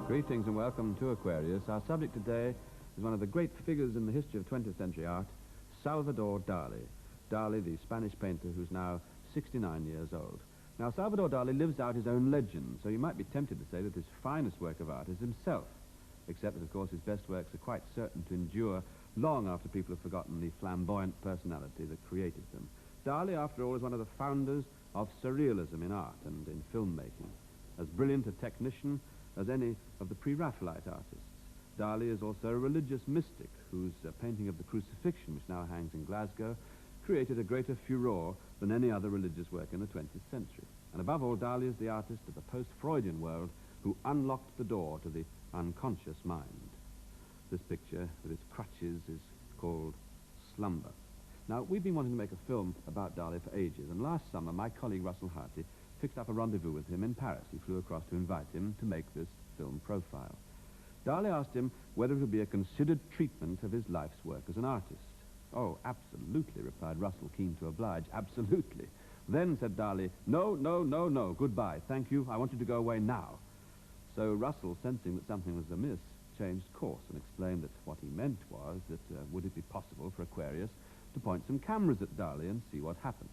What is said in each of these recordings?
Greetings and welcome to Aquarius. Our subject today is one of the great figures in the history of 20th century art, Salvador Dali. Dali, the Spanish painter who's now 69 years old. Now, Salvador Dali lives out his own legend, so you might be tempted to say that his finest work of art is himself, except that, of course, his best works are quite certain to endure long after people have forgotten the flamboyant personality that created them. Dali, after all, is one of the founders of surrealism in art and in filmmaking. As brilliant a technician as any of the pre-Raphaelite artists. Dali is also a religious mystic whose painting of the crucifixion, which now hangs in Glasgow, created a greater furore than any other religious work in the 20th century. And above all, Dali is the artist of the post-Freudian world who unlocked the door to the unconscious mind. This picture, with its crutches, is called Slumber. Now, we've been wanting to make a film about Dali for ages, and last summer my colleague Russell Harty fixed up a rendezvous with him in Paris. He flew across to invite him to make this film profile. Dali asked him whether it would be a considered treatment of his life's work as an artist. "Oh, absolutely," replied Russell, keen to oblige. "Absolutely." "Then," said Dali, "No, no, no, no, goodbye, thank you, I want you to go away now." So Russell, sensing that something was amiss, changed course and explained that what he meant was that would it be possible for Aquarius to point some cameras at Dali and see what happened.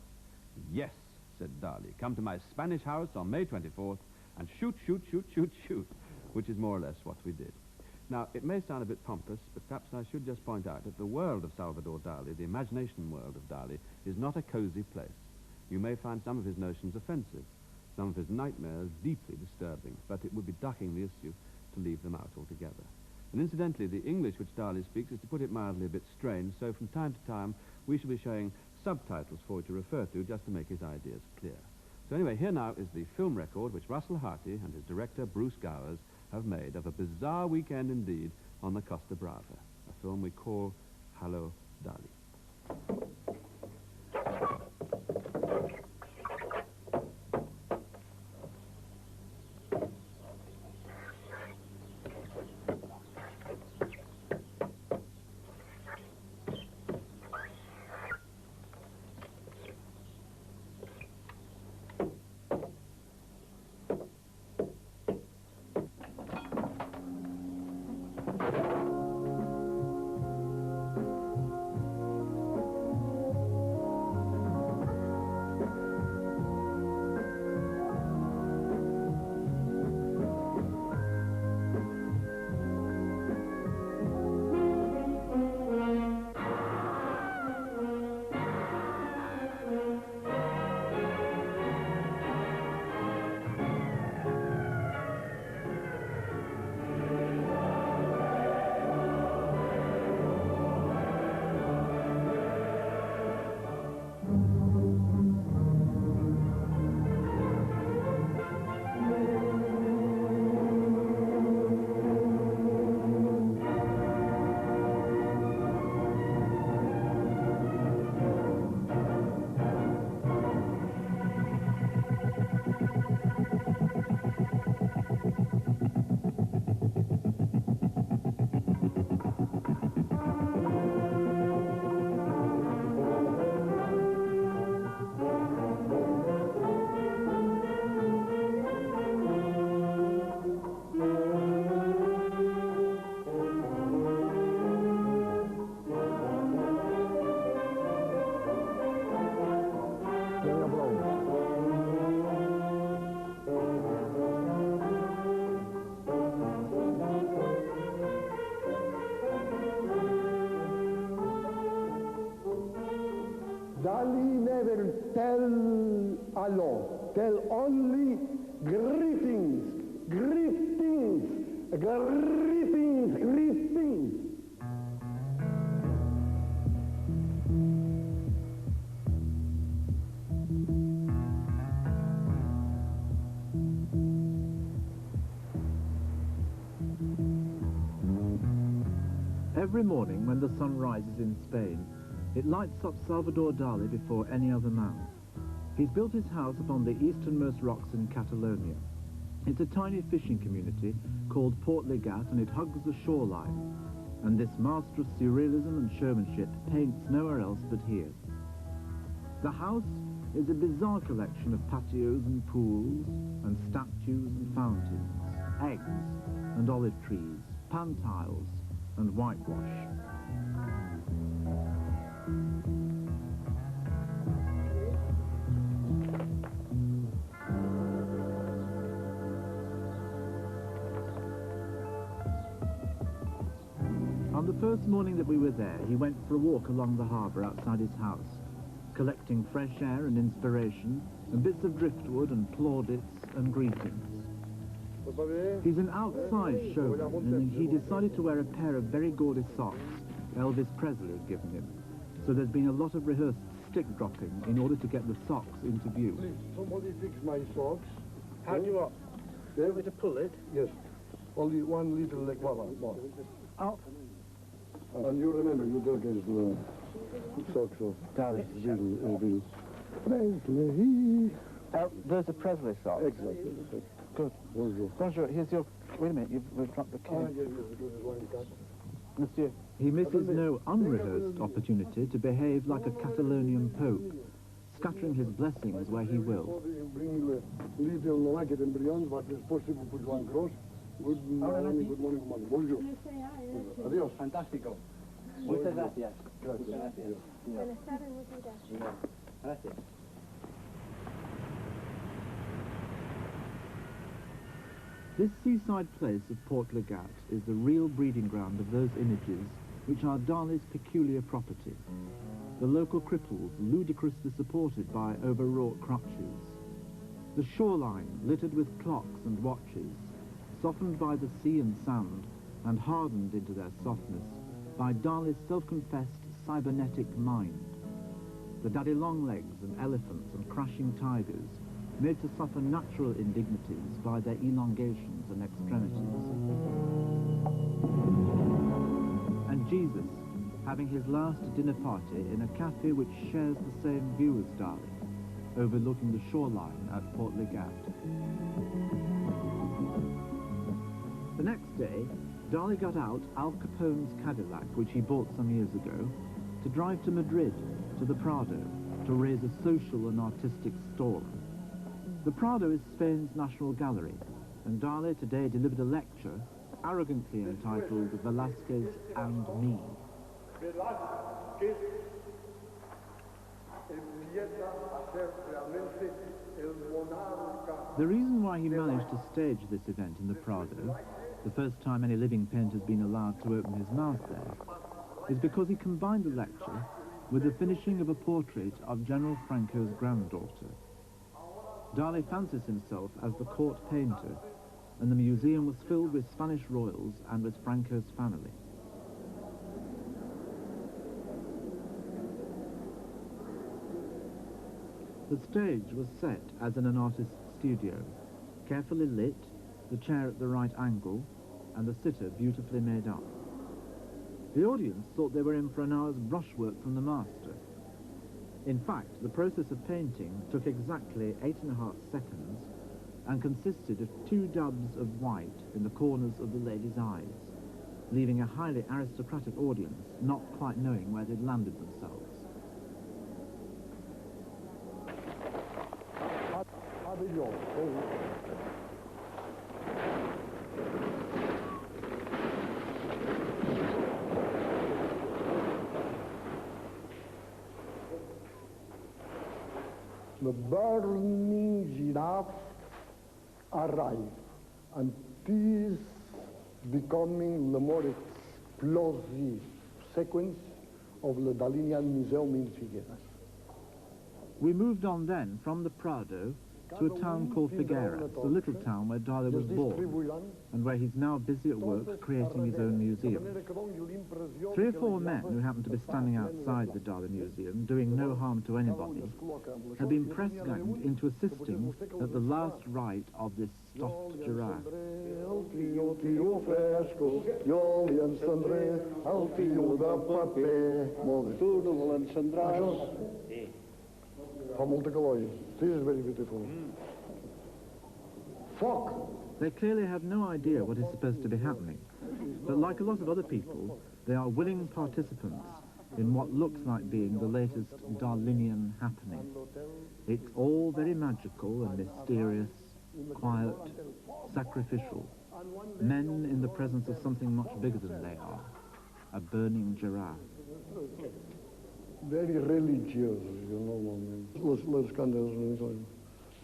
"Yes," said Dali, "come to my Spanish house on May 24th and shoot, shoot, shoot, shoot, shoot," which is more or less what we did. Now, it may sound a bit pompous, but perhaps I should just point out that the world of Salvador Dali, the imagination world of Dali, is not a cozy place. You may find some of his notions offensive, some of his nightmares deeply disturbing, but it would be ducking the issue to leave them out altogether. And incidentally, the English which Dali speaks is, to put it mildly, a bit strange, so from time to time we shall be showing subtitles for you to refer to just to make his ideas clear. So anyway, here now is the film record which Russell Harty and his director Bruce Gowers have made of a bizarre weekend indeed on the Costa Brava, a film we call Hello, Dali. Dali never tell hello, tell only greetings, greetings, greetings, greetings. Every morning when the sun rises in Spain, it lights up Salvador Dali before any other man. He's built his house upon the easternmost rocks in Catalonia. It's a tiny fishing community called Port Legat, and it hugs the shoreline. And this master of surrealism and showmanship paints nowhere else but here. The house is a bizarre collection of patios and pools and statues and fountains, eggs, and olive trees, pan tiles, and whitewash. On the first morning that we were there, he went for a walk along the harbour outside his house, collecting fresh air and inspiration, and bits of driftwood and plaudits and greetings. He's an outside showman, and he decided to wear a pair of very gaudy socks Elvis Presley had given him. So there's been a lot of rehearsed stick dropping in order to get the socks into view. Somebody fix my socks. How do you want? Yeah. Want me to pull it? Yes. Only one little leg. Up. And you remember, you don't get the socks of Dali. Presley. Those are Presley socks. Exactly. Good. Bonjour. Bonjour, here's your... Wait a minute, we've dropped the cane. Monsieur. He misses no unrehearsed opportunity to behave like a Catalonian pope, scattering his blessings where he will. Bring little nugget and brilliant, but it's possible put one cross. Good morning, good morning, good morning. Bonjour. Adios. Fantástico. Muchas gracias. Gracias. Buenas tardes, muchas gracias. Gracias. This seaside place of Port Legat is the real breeding ground of those images which are Dali's peculiar property. The local cripples ludicrously supported by overwrought crutches. The shoreline littered with clocks and watches, softened by the sea and sand and hardened into their softness by Dali's self-confessed cybernetic mind. The daddy longlegs and elephants and crashing tigers made to suffer natural indignities by their elongations and extremities. And Jesus, having his last dinner party in a cafe which shares the same view as Dali, overlooking the shoreline at Port Legat. The next day, Dali got out Al Capone's Cadillac, which he bought some years ago, to drive to Madrid, to the Prado, to raise a social and artistic stall. The Prado is Spain's National Gallery, and Dali today delivered a lecture arrogantly entitled Velázquez and Me. The reason why he managed to stage this event in the Prado, the first time any living painter has been allowed to open his mouth there, is because he combined the lecture with the finishing of a portrait of General Franco's granddaughter. Dali fancies himself as the court painter, and the museum was filled with Spanish royals and with Franco's family. The stage was set as in an artist's studio, carefully lit, the chair at the right angle, and the sitter beautifully made up. The audience thought they were in for an hour's brushwork from the master. In fact, the process of painting took exactly 8.5 seconds and consisted of 2 dabs of white in the corners of the lady's eyes, leaving a highly aristocratic audience not quite knowing where they'd landed themselves. The burning giraffe arrived, and this becoming the more explosive sequence of the Dalinian Museum in Figueras. We moved on then from the Prado to a town called Figueras, a little town where Dali was born, and where he's now busy at work creating his own museum. 3 or 4 men who happened to be standing outside the Dali Museum, doing no harm to anybody, had been press-ganged into assisting at the last rite of this stuffed giraffe. This is very beautiful. Fuck! They clearly have no idea what is supposed to be happening, but like a lot of other people, they are willing participants in what looks like being the latest Darwinian happening. It's all very magical and mysterious quiet, sacrificial, men in the presence of something much bigger than they are, a burning giraffe. Very religious, you know. Les candles.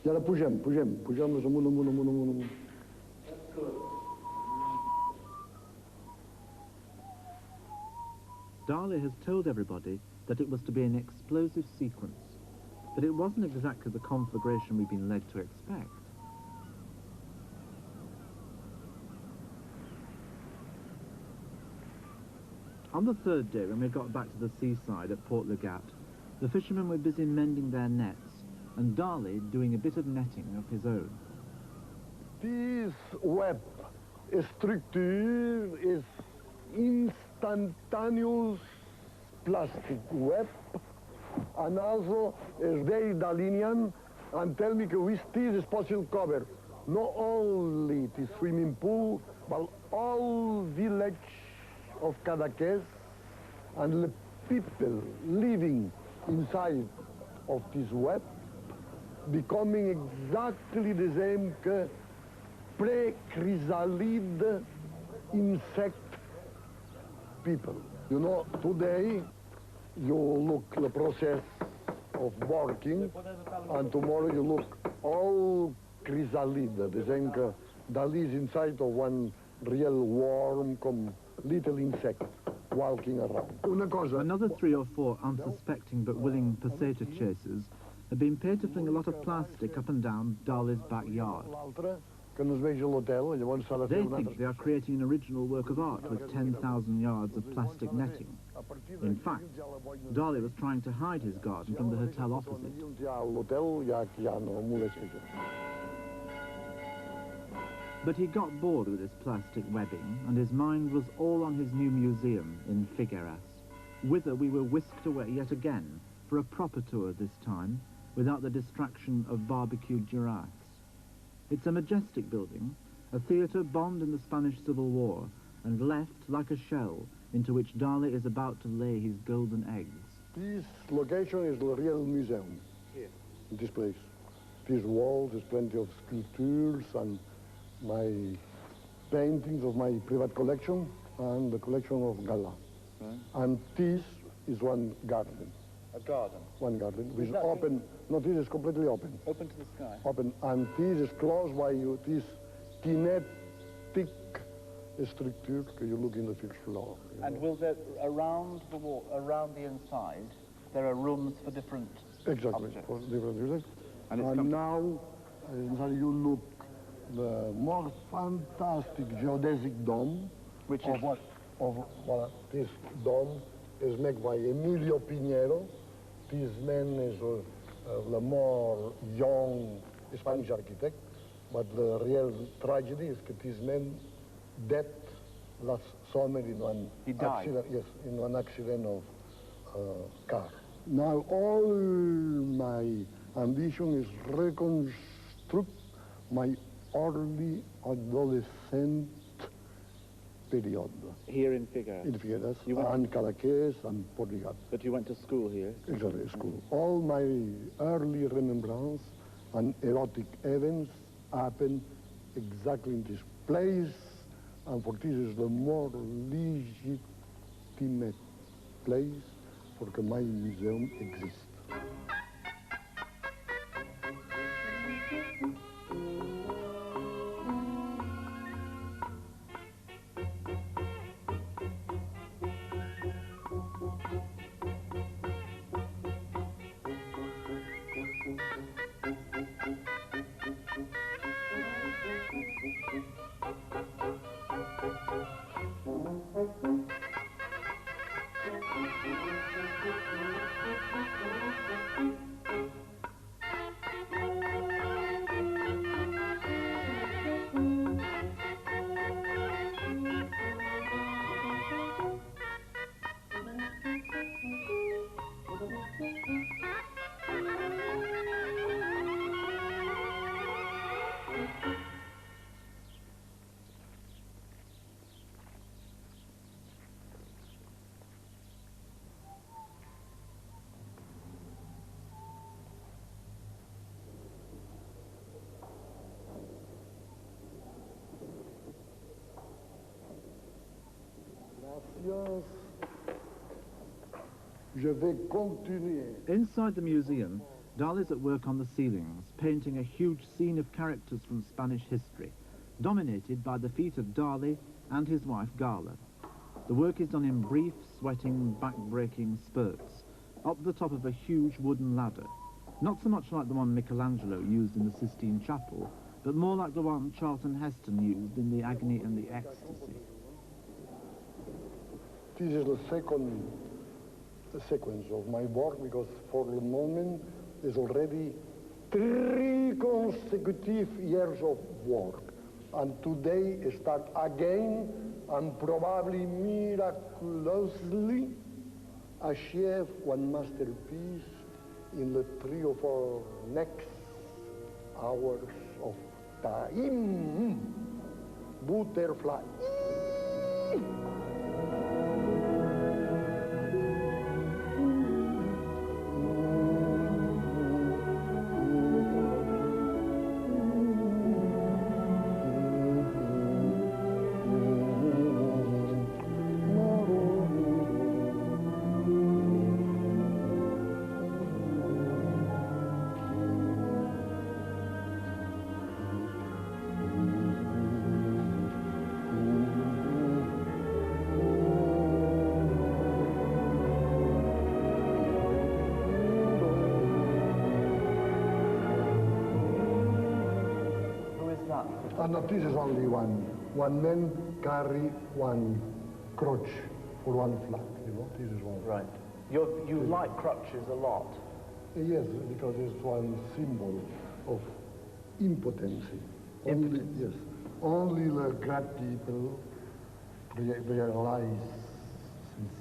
I ara pugem-les amunt. Dali has told everybody that it was to be an explosive sequence, but it wasn't exactly the conflagration we've been led to expect. On the third day, when we got back to the seaside at Port Legat, the fishermen were busy mending their nets, and Dali doing a bit of netting of his own. This web structure is instantaneous plastic web, and also is very Dalinian, and tell me that with this is possible cover not only the swimming pool, but all village of Cadaqués and the people living inside of this web, becoming exactly the same que pre-chrysalid insect people. You know, today you look the process of working, and tomorrow you look all chrysalid, the same que that is inside of one real worm, come little insect walking around. Another 3 or 4 unsuspecting but willing peseta chasers had been paid to fling a lot of plastic up and down Dali's backyard. They think they are creating an original work of art with 10,000 yards of plastic netting. In fact, Dali was trying to hide his garden from the hotel opposite. But he got bored with his plastic webbing, and his mind was all on his new museum in Figueras, whither we were whisked away yet again for a proper tour this time, without the distraction of barbecued giraffes. It's a majestic building, a theatre bombed in the Spanish Civil War, and left like a shell into which Dali is about to lay his golden eggs. This location is the real museum. Here. This place. These walls, there's plenty of sculptures and my paintings of my private collection and the collection of Gala. Right. And this is one garden. A garden? One garden, which is open. No, this is completely open. Open to the sky? Open. And this is closed by this kinetic structure that you look in the fifth floor. And will there, around the wall, around the inside, there are rooms for different objects? For different objects. And now, inside you look the more fantastic geodesic dome, which is what? This dome is made by Emilio Pinheiro. This man is the more young Spanish architect, but the real tragedy is that this man dead last summer in one accident. Yes, in one accident of car. Now all my ambition is reconstruct my early adolescent period. Here in Figueras? In Figueras, and Cadaqués and Port Legat. But you went to school here? Exactly, school. All my early remembrance and erotic events happen exactly in this place, and for this is the more legitimate place for my museum exists. confiance. Je vais continuer. Inside the museum, Dali's at work on the ceilings, painting a huge scene of characters from Spanish history, dominated by the feet of Dali and his wife Gala. The work is done in brief, sweating, back-breaking spurts, up the top of a huge wooden ladder, not so much like the one Michelangelo used in the Sistine Chapel, but more like the one Charlton Heston used in The Agony and the Ecstasy. This is the second sequence of my work, because for the moment there's already 3 consecutive years of work. And today I start again and probably miraculously achieve one masterpiece in the 3 or 4 next hours of time. Butterfly. And this is only one. One man carry one crutch for one flat, you know, this is one. Right. You like crutches a lot. Yes, because it's one symbol of impotency. Impotence. Yes. Only the great people realize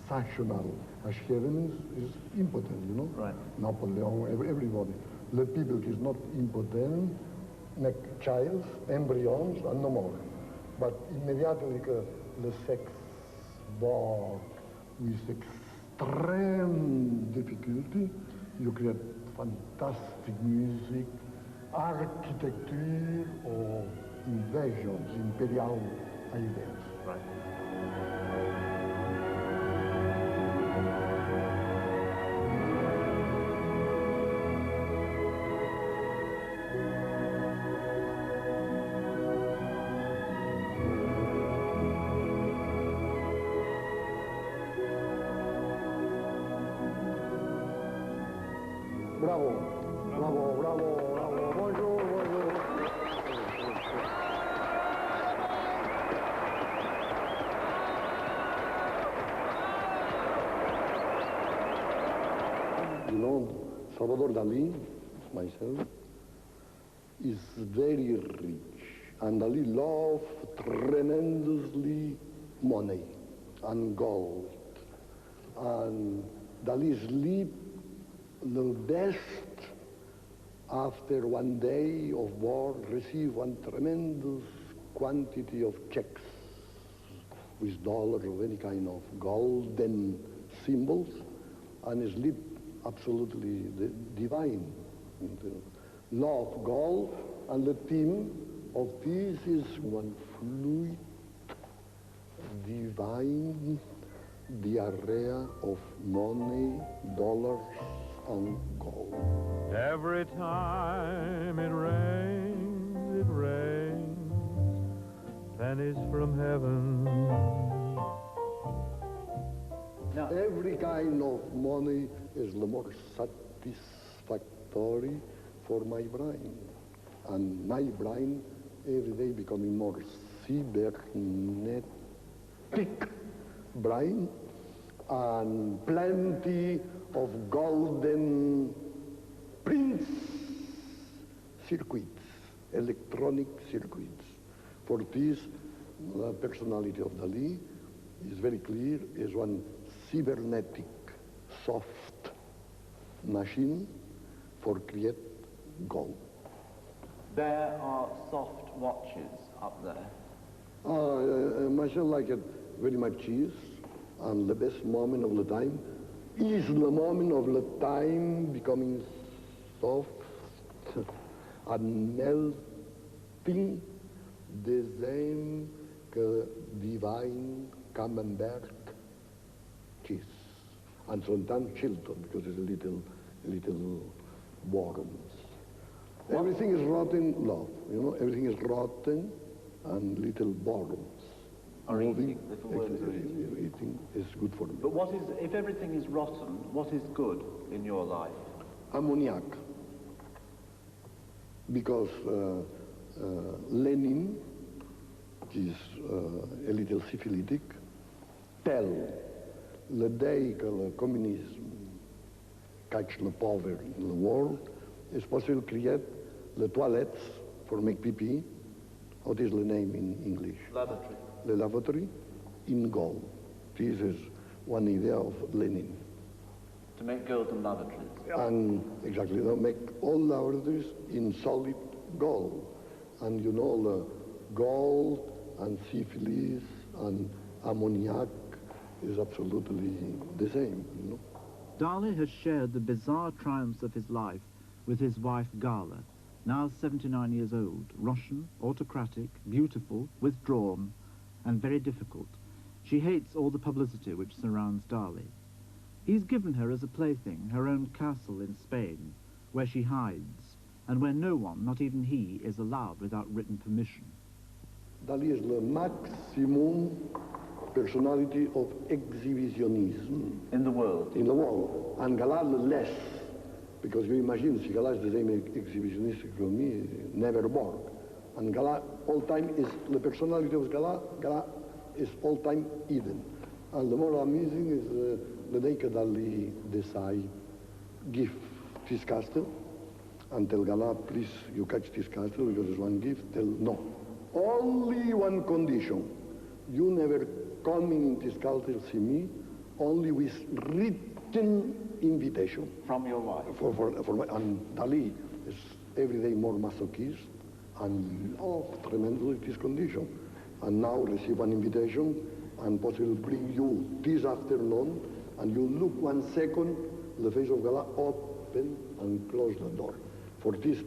sensational achievements is impotent, you know? Right. Napoleon, everybody. The people is not impotent, like child, embryons, and no more. But immediately the sex born with extreme difficulty, you create fantastic music, architecture, or invasions, imperial ideas. Right. Bravo, bravo, bravo, bravo, bonjour, bonjour. You know, Salvador Dali, myself, is very rich, and Dali loves tremendously money and gold. And Dali sleep the best after one day of war, receive one tremendous quantity of checks with dollars of any kind of golden symbols, and sleep absolutely divine. Love gold, and the theme of this is one fluid, divine diarrhea of money, dollars, and gold. Every time it rains pennies from heaven. Now, Every kind of money is the more satisfactory for my brain. And my brain every day becoming more cybernetic brain, and plenty of golden prince circuits, electronic circuits. For this, the personality of Dali is very clear, is one cybernetic soft machine for create gold. there are soft watches up there. Myself like it very much is, and the best moment of the time is the moment of the time becoming soft and melting, the same que divine camembert kiss. And sometimes Chilton, because it's a little worms. Everything is rotten love, you know, everything is rotten and little worms. Or eating, little worms are eating. Eating is good for me. But what is, if everything is rotten, what is good in your life? Ammoniac. Because Lenin, is a little syphilitic, tell the day que le communisme catch le power in the world, is possible to create the toilets for make pee-pee. What is the name in English? Lavatory. The lavatory in gold. This is one idea of Lenin. To make golden lavatories. And exactly, they make all lavatories in solid gold. And you know, the gold and syphilis and ammoniac is absolutely the same, you know. Dali has shared the bizarre triumphs of his life with his wife Gala, now 79 years old, Russian, autocratic, beautiful, withdrawn, and very difficult. She hates all the publicity which surrounds Dali. He's given her as a plaything her own castle in Spain, where she hides, and where no one, not even he, is allowed without written permission. Dali is the maximum personality of exhibitionism. In the world. In the world. And Gala less. Because you imagine, si Gala is the same exhibitionist as me, never work. And Gala all time is, the personality of Gala is all time hidden. And the more amazing is the day that Dali decide give this castle, and tell Gala, please, you catch this castle because it's one gift. Tell, no. Only one condition. You never come in this castle see me, only with written invitation. From your wife? And Dali is every day more masochist and love tremendously this condition. And now receive an invitation and possibly bring you this afternoon, and you look 1 second, the face of Gala open and close the door. For this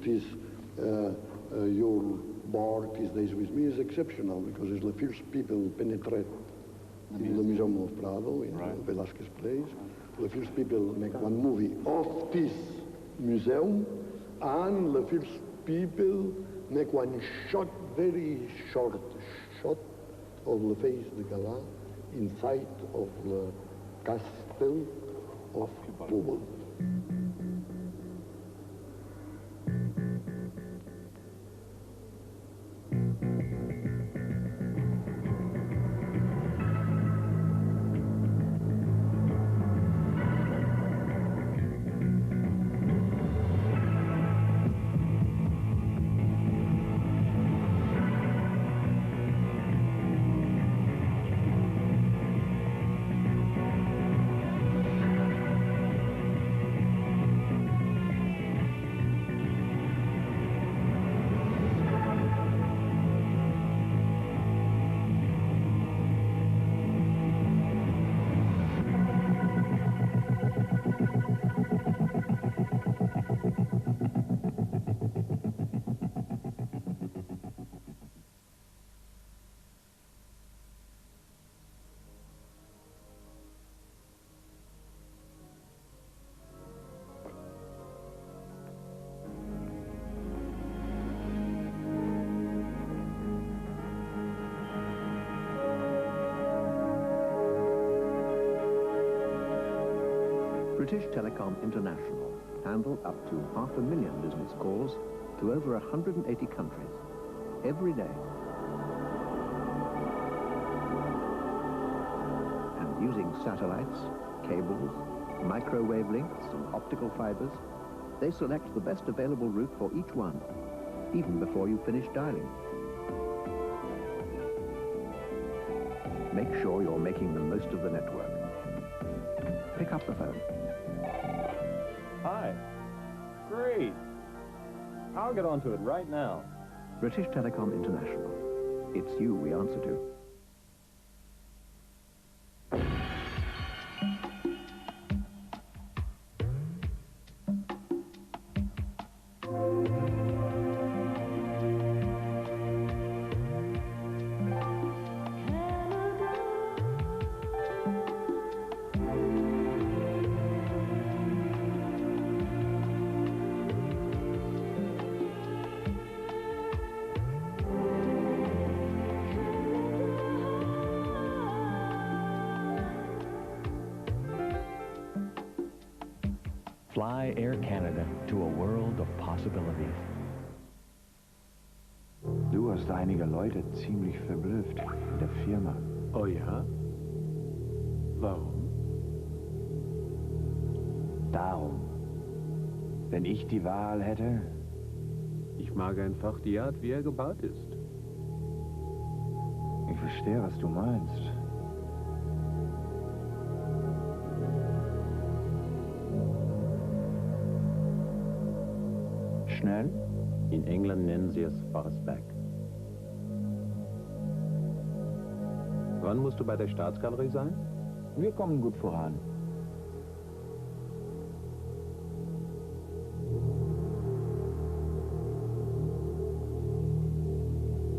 your board these days with me is exceptional, because it's the first people penetrate in the Museum of Prado, in Velázquez Place. The first people make one movie of this museum, and the first people make one shot, very short shot of the face de Gala inside of the castle of Pubol. British Telecom International handle up to 500,000 business calls to over 180 countries every day. And using satellites, cables, microwave links and optical fibers, they select the best available route for each one, even before you finish dialing. Make sure you're making the most of the network. Pick up the phone. Hi. Great. I'll get onto it right now. British Telecom International. It's you we answer to. Fly Air Canada to a world of possibilities. Du hast einige Leute ziemlich verblüfft in der Firma. Oh ja? Warum? Darum. Wenn ich die Wahl hätte... Ich mag einfach die Art, wie er gebaut ist. Ich verstehe, was du meinst. Schnell? In England nennen sie es Fastback. Wann musst du bei der Staatsgalerie sein? Wir kommen gut voran.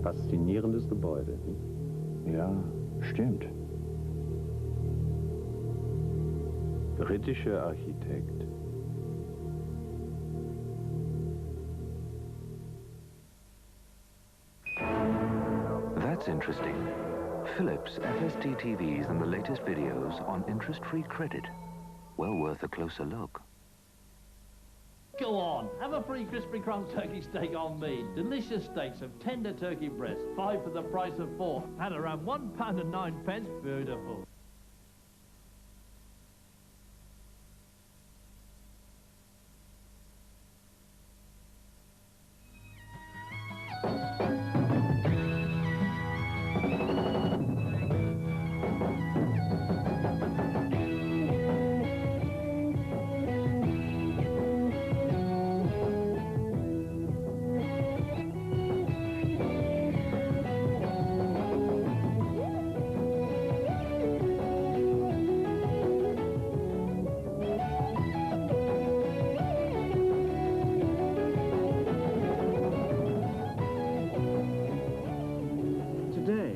Faszinierendes Gebäude, nicht? Ja, stimmt. Britischer Architekt. That's interesting. Philips FSD TVs and the latest videos on interest-free credit. Well worth a closer look. Go on, have a free crispy crumb turkey steak on me. Delicious steaks of tender turkey breast, 5 for the price of 4. At around £1.09. Beautiful.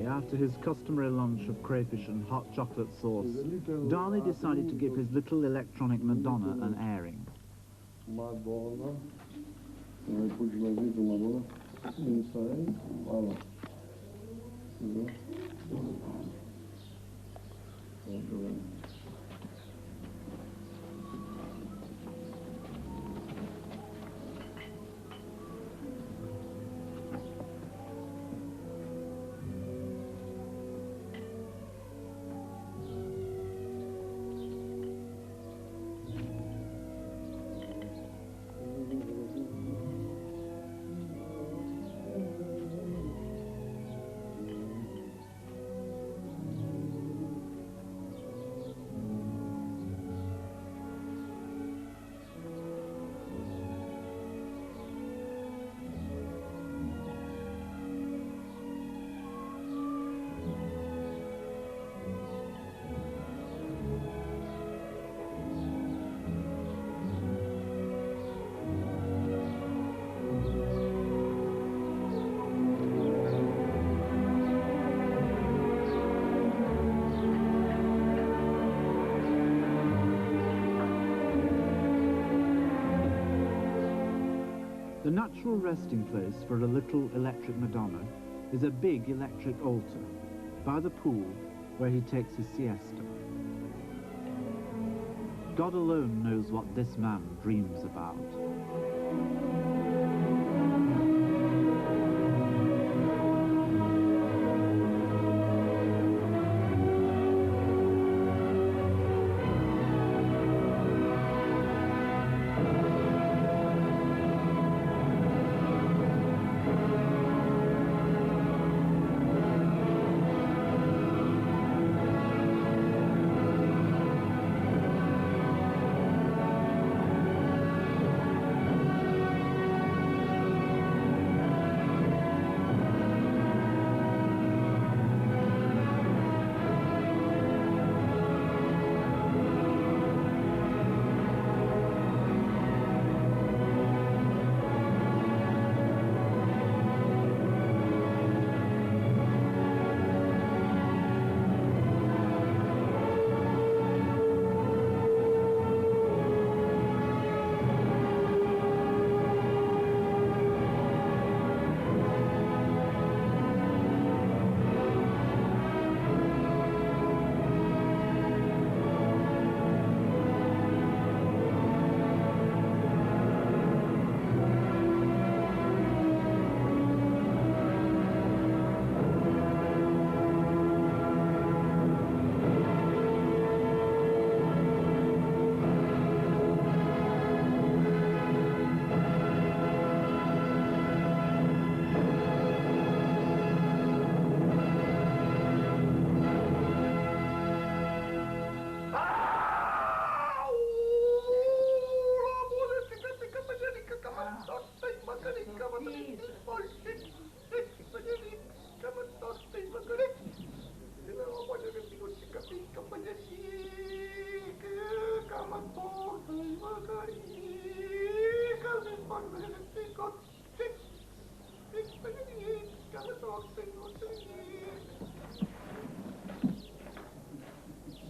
After his customary lunch of crayfish and hot chocolate sauce, Dali decided to give his little electronic Madonna an airing. Madonna. I put my little Madonna inside. Voila. The natural resting place for a little electric Madonna is a big electric altar by the pool where he takes his siesta. God alone knows what this man dreams about.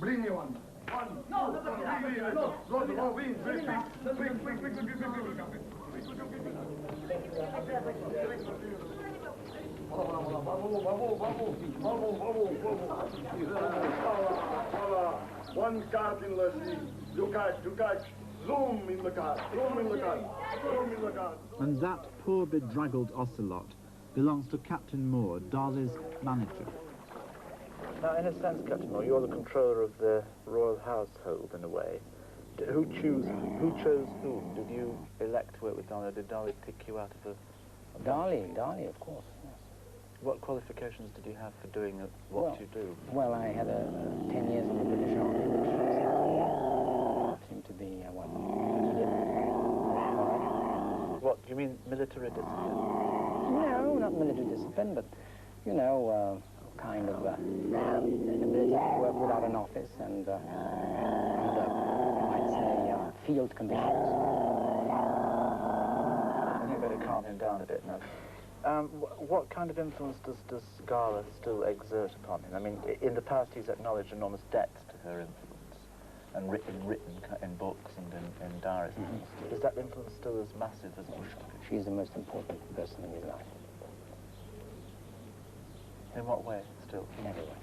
Bring me one. One. No, one cart in the sea. You catch. Zoom in the cart. Zoom in the cart. Zoom in the cart. And that poor bedraggled ocelot belongs to Captain Moore, Dali's manager. Now, in a sense, Captain Moore, you're the controller of the royal household, in a way. Who chose whom? Did you elect to work with Dali, or did Dali pick you out of a Dali, of course, yes. What qualifications did you have for doing what you do? Well, I had 10 years in the British Army, which seemed to be what needed. What, do you mean military discipline? No, not military discipline, but, you know, kind of an ability to work without an office and you might say, field conditions. You better calm him down a bit now. What kind of influence does Gala still exert upon him? I mean, in the past he's acknowledged enormous depth to her influence, and written in books and in diaries. Mm-hmm. Is that influence still as massive as it was? She's the most important person in his life. In what way, still? In every way.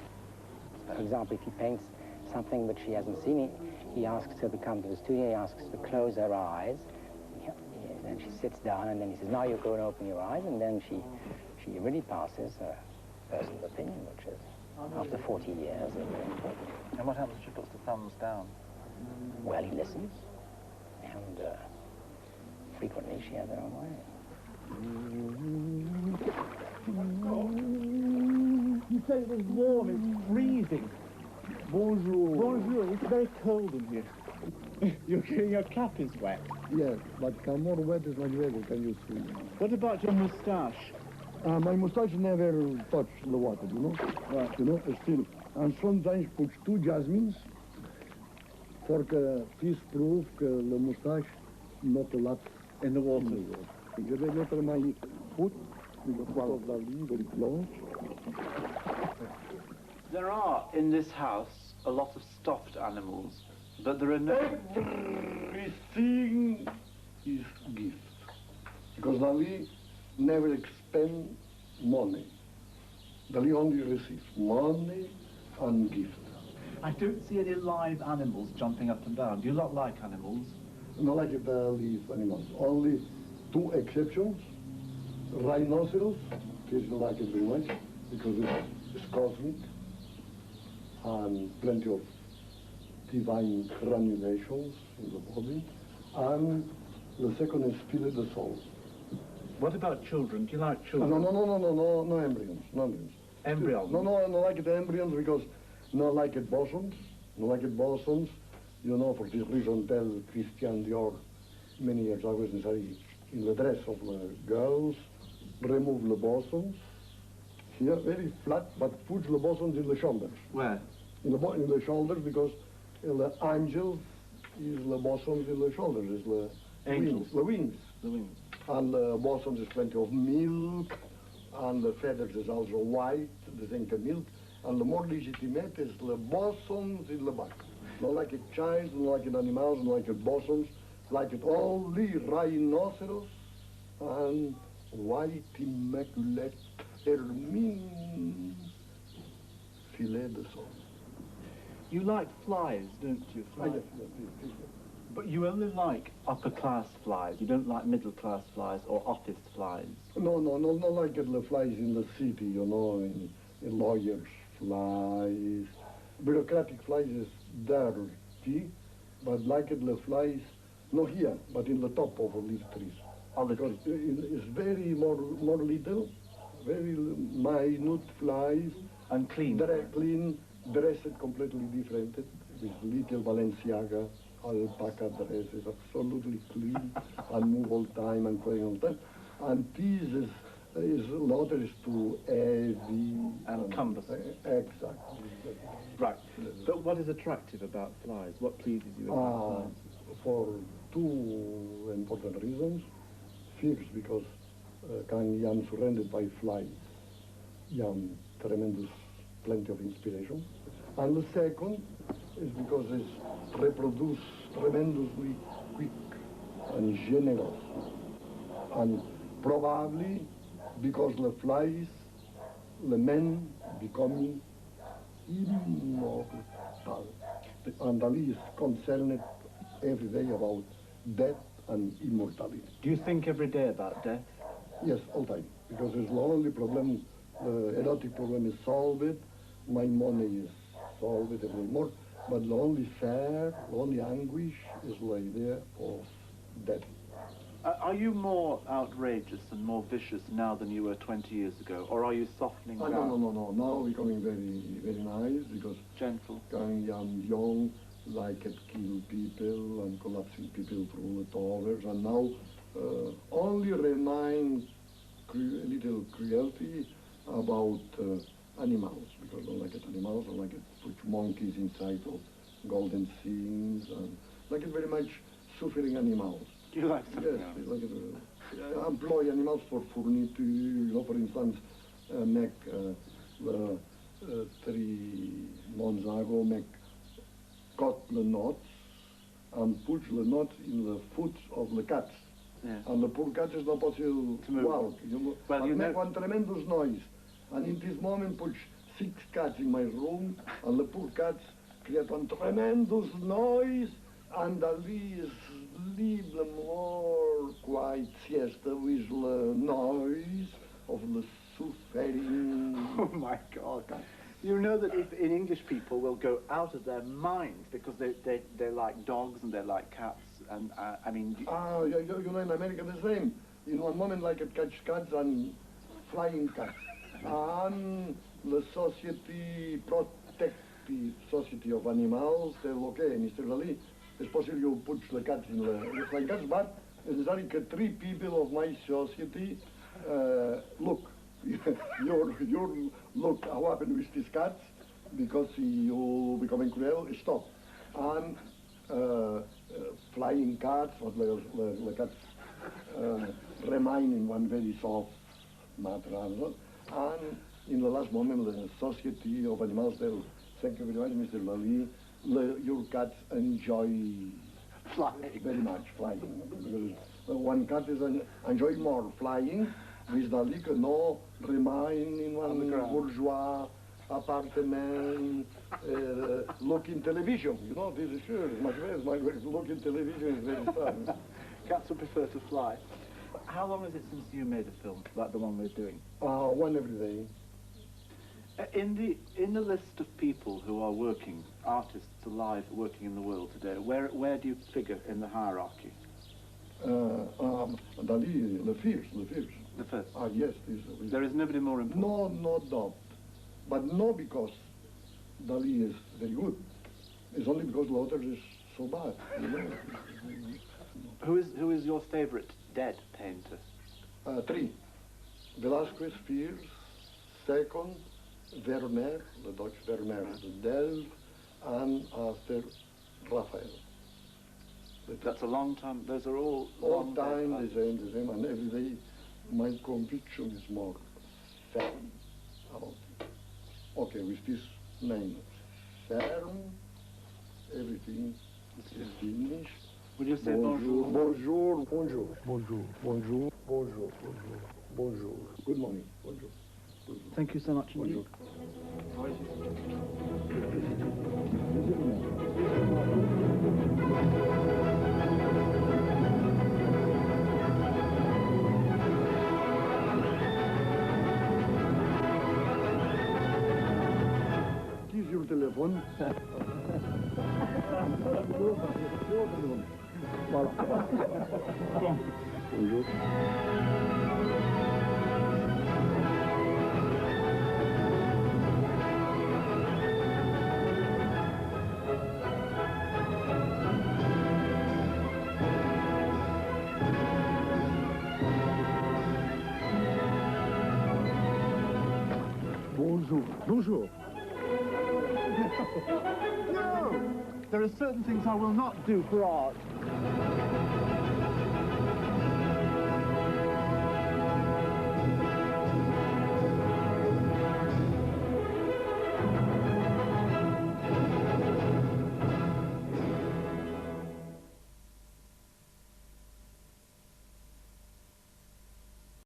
For example, if he paints something which she hasn't seen, he asks her to come to the studio, he asks her to close her eyes, and she sits down, and then he says, now you go and open your eyes, and then she really passes a person's opinion, which is, after 40 years, very important. And what happens if she puts the thumbs down? Well, he listens, and frequently she has her own way. You say it was warm, it's freezing. Bonjour. Bonjour, it's very cold in here. Your cap is wet. Yes, but more wet is much better, can you see? What about your moustache? My mustache never touched the water, you know? Right. You know, still. And sometimes put 2 jasmines for fish proof the mustache not a lot in the water. Because I let my foot with the foot of Dali very close. There are, in this house, a lot of stuffed animals, but there are no... Everything is gift. Because Dali never expend money. Dali only receives money and gift. I don't see any live animals jumping up and down. Do you not like animals? Not like live animals. Only 2 exceptions. Rhinoceros, kids don't like it very much because it's cosmic and plenty of divine granulations in the body. And the second is spirit, the soul. What about children? Do you like children? No embryons, no embryons. Embryons? No, I don't like the embryons because no like it bosoms. No like it bosoms. You know, for this reason, tell Christian Dior, many years I was in the dress of the girls, remove the bosoms. Here, very flat, but put the bosoms in the shoulders. Where? In the shoulders, because the angels is the bosoms in the shoulders, is the angels. Wings. The wings. And the bosoms is plenty of milk, and the feathers is also white, the same as milk, and the more legitimate is the bosoms in the back. Not like it child, not like it animals, not like it bosoms, like it only rhinoceros and white immaculate ermine filet de soul. You like flies, don't you? Flies. Yes. But you only like upper-class flies. You don't like middle-class flies or office flies. No, not like the flies in the city, you know, in lawyers' flies. Bureaucratic flies is dirty, but like the flies, not here, but in the top of the leaf trees. Because it's very more little, very minute flies. And clean. Clean, dressed completely different. With little Balenciaga, alpaca dresses, absolutely clean, and move all time and going all time. And this is water is too heavy. And cumbersome. Exactly. Right. But what is attractive about flies? What pleases you about flies? For 2 important reasons. First, because I'm surrounded by flies. I'm tremendous, plenty of inspiration. And the second, is because it's reproduce tremendously quick and generous. And probably because the flies, the men becoming immortal. And Dali is concerned every day about death and immortality. Do you think every day about death? Yes, all the time. Because it's the only problem, the erotic problem is solved, my money is solved a little more, but the only fear, the only anguish is the idea of death. Are you more outrageous and more vicious now than you were 20 years ago, or are you softening down? No. Now becoming very, very nice because gentle. I'm young, like it kill people and collapsing people through the towers, and now only remind a little cruelty about animals, because I don't like it animals, I like it put monkeys inside of golden things, and like it very much suffering animals. Do you like something? Yes, I like it. Employ animals for furniture, you know, for instance, make 3 months ago, make cut the knots and put the knots in the foot of the cats. Yeah. And the poor cat is not possible to walk. You know, well, and you make know... one tremendous noise. And in this moment, put 6 cats in my room, and the poor cats create one tremendous noise, and Dali leave them more quiet siesta with the noise of the suffering. Oh my God. You know that if in English people will go out of their minds because they like dogs and they like cats, and I mean... you know, in America the same. In one moment like it catch cats and flying cats. And the society protect the society of animals, they're okay, Mr. Dali. It's possible you put the cats in the flying cats, but it's necessary that 3 people of my society look. you look how happened with these cats, because you becoming cruel, stop. And flying cats, what the cats remain in one very soft matter. And in the last moment, the Society of Animals, they'll thank you very much, Mr. Dali. Your cats enjoy flying. Very much flying. Because one cat is enjoy more flying with Dali que no remain in one bourgeois apartment looking television. You know, this is sure, it's much better. Looking television is very fun. Cats would prefer to fly. How long is it since you made a film like the one we're doing? One every day. In the list of people who are working, artists alive working in the world today, where do you figure in the hierarchy? Dali, the first. The first? Yes. There is nobody more important? No doubt. But not because Dali is very good. It's only because the other is so bad. You know? Who is your favorite dead painter? 3. Velasquez first, second, Vermeer, the Dutch Vermeer, the Delft, and after Raphael. That's a long time. Those are all time the same, and every day my conviction is more firm about it. Okay, with this name, firm, everything is finished. Would you say bonjour? Bonjour. Bonjour. Bonjour. Bonjour. Bonjour. Bonjour. Bonjour. Good morning. Bonjour. Thank you so much indeed. Kies your telephone. Voilà. Bonjour. Bonjour. Bonjour. No! There are certain things I will not do for art.